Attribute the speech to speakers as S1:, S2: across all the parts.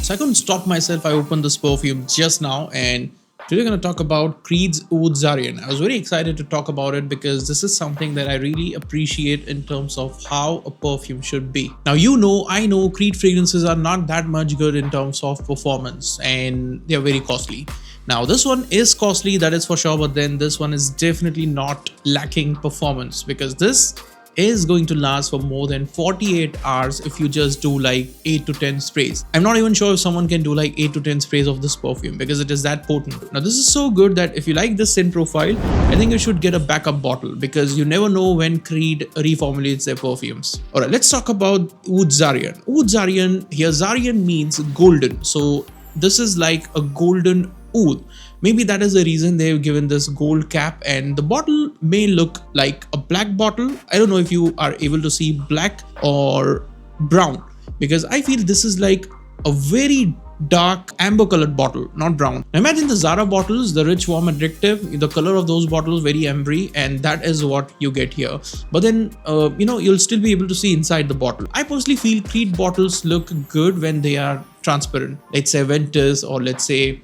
S1: So I couldn't stop myself. I opened this perfume just now, and today we're going to talk about Creed's Oud Zarian. I was very excited to talk about it because this is something that I really appreciate in terms of how a perfume should be. Now, I know Creed fragrances are not that much good in terms of performance, and they're very costly. Now, this one is costly, that is for sure, but then this one is definitely not lacking performance, because this is going to last for more than 48 hours if you just do like 8 to 10 sprays. I'm not even sure if someone can do like 8 to 10 sprays of this perfume because it is that potent. Now, this is so good that if you like this scent profile, I think you should get a backup bottle, because you never know when Creed reformulates their perfumes. Alright, let's talk about Oud Zarian. Oud Zarian, here Zarian means golden. So this is like a golden oud. Maybe that is the reason they've given this gold cap, and the bottle may look like a black bottle. I don't know if you are able to see black or brown, because I feel this is like a very dark amber colored bottle, not brown. Now imagine the Zara bottles, the rich, warm, addictive, the color of those bottles very ambery, and that is what you get here. But then you'll still be able to see inside the bottle. I personally feel Creed bottles look good when they are transparent. Let's say Ventus, or let's say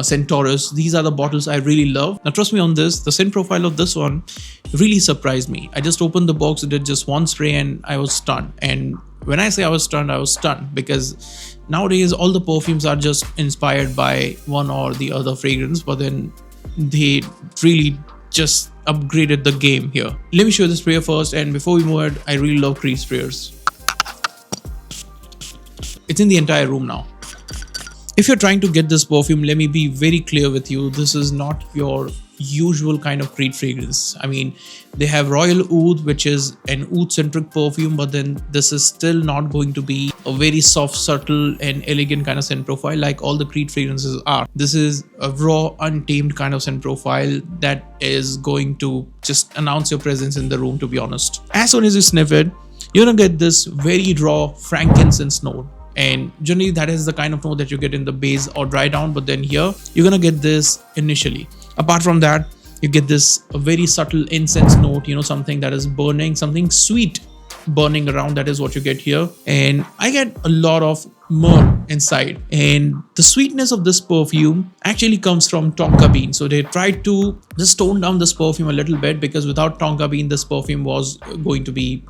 S1: Centaurus. These are the bottles I really love. Now trust me on this, the scent profile of this one really surprised me. I just opened the box, did just one spray, and I was stunned. And when I say I was stunned, because nowadays all the perfumes are just inspired by one or the other fragrance, but then they really just upgraded the game here. Let me show you the sprayer first, and before we move ahead, I really love Creed sprayers. It's in the entire room now. If you're trying to get this perfume, let me be very clear with you. This is not your usual kind of Creed fragrance. I mean, they have Royal Oud, which is an oud-centric perfume, but then this is still not going to be a very soft, subtle, and elegant kind of scent profile like all the Creed fragrances are. This is a raw, untamed kind of scent profile that is going to just announce your presence in the room, to be honest. As soon as you sniff it, you're gonna get this very raw frankincense note. And generally that is the kind of note that you get in the base or dry down, but then here you're gonna get this initially. Apart from that, you get this very subtle incense note, something that is burning, something sweet burning around. That is what you get here. And I get a lot of myrrh inside, and the sweetness of this perfume actually comes from tonka bean. So they tried to just tone down this perfume a little bit, because without tonka bean this perfume was going to be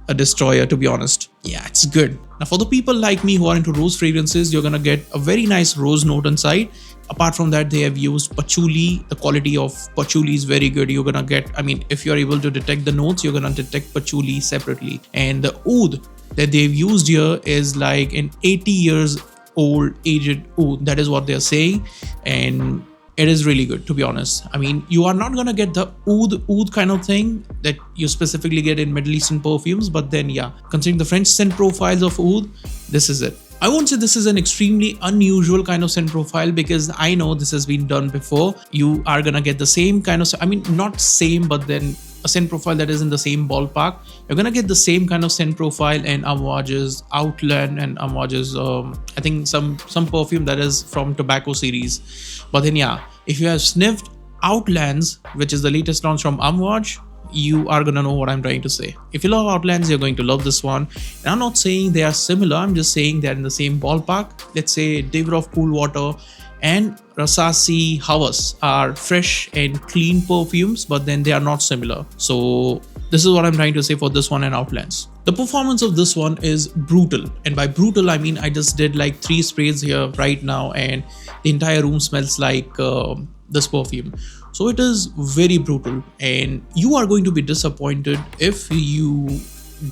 S1: a destroyer, to be honest. Yeah, it's good. Now for the people like me who are into rose fragrances, you're gonna get a very nice rose note inside. Apart from that, they have used patchouli. The quality of patchouli is very good. You're gonna get, if you're able to detect the notes, you're gonna detect patchouli separately. And the oud that they've used here is like an 80 years old aged oud. That is what they're saying, and it is really good, to be honest. You are not gonna get the oud kind of thing that you specifically get in Middle Eastern perfumes, but then yeah, considering the French scent profiles of oud, this is it. I won't say this is an extremely unusual kind of scent profile, because I know this has been done before. You are gonna get the same kind of, not same, but then a scent profile that is in the same ballpark. You're gonna get the same kind of scent profile in Amouage's Outland and Amouage's I think some perfume that is from Tobacco series. But then yeah, if you have sniffed Outlands, which is the latest launch from Amouage, you are gonna know what I'm trying to say. If you love Outlands, you're going to love this one. And I'm not saying they are similar, I'm just saying they're in the same ballpark. Let's say Davidoff Cool Water and Rasasi Havas are fresh and clean perfumes, but then they are not similar. So this is what I'm trying to say for this one and Outlands. The performance of this one is brutal, and by brutal I mean I just did like 3 sprays here right now, and the entire room smells like this perfume. So it is very brutal, and you are going to be disappointed if you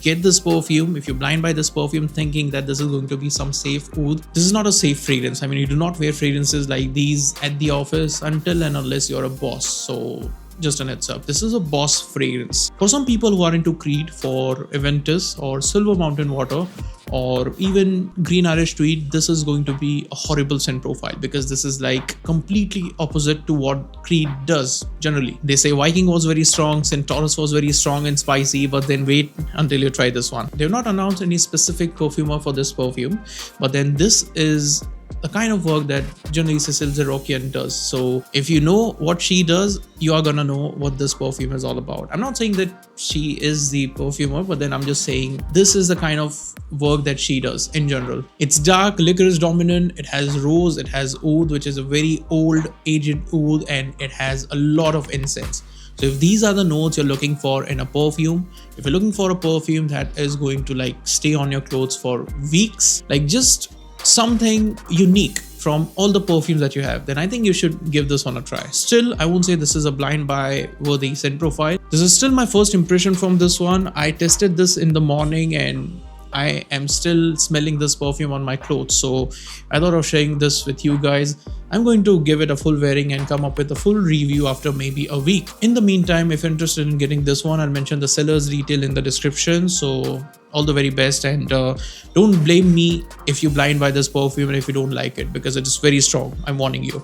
S1: get this perfume, if you're blind by this perfume thinking that this is going to be some safe oud. This is not a safe fragrance. You do not wear fragrances like these at the office until and unless you're a boss. So just an heads up, this is a boss fragrance. For some people who are into Creed, for Aventus or Silver Mountain Water, or even Green Irish Tweed, this is going to be a horrible scent profile, because this is like completely opposite to what Creed does generally. They say Viking was very strong, Centaurus was very strong and spicy, but then wait until you try this one. They've not announced any specific perfumer for this perfume, but then this is the kind of work that generally Cecile Zerokian does. So if you know what she does, you are gonna know what this perfume is all about. I'm not saying that she is the perfumer, but then I'm just saying this is the kind of work that she does in general. It's dark, licorice dominant, it has rose, it has oud, which is a very old aged oud, and it has a lot of incense. So if these are the notes you're looking for in a perfume, if you're looking for a perfume that is going to like stay on your clothes for weeks, like just something unique from all the perfumes that you have, then I think you should give this one a try. Still, I won't say this is a blind buy worthy scent profile. This is still my first impression from this one. I tested this in the morning and I am still smelling this perfume on my clothes, so I thought of sharing this with you guys. I'm going to give it a full wearing and come up with a full review after maybe a week. In the meantime, if you're interested in getting this one, I'll mention the seller's detail in the description. So all the very best, and don't blame me if you blind buy this perfume and if you don't like it, because it is very strong. I'm warning you.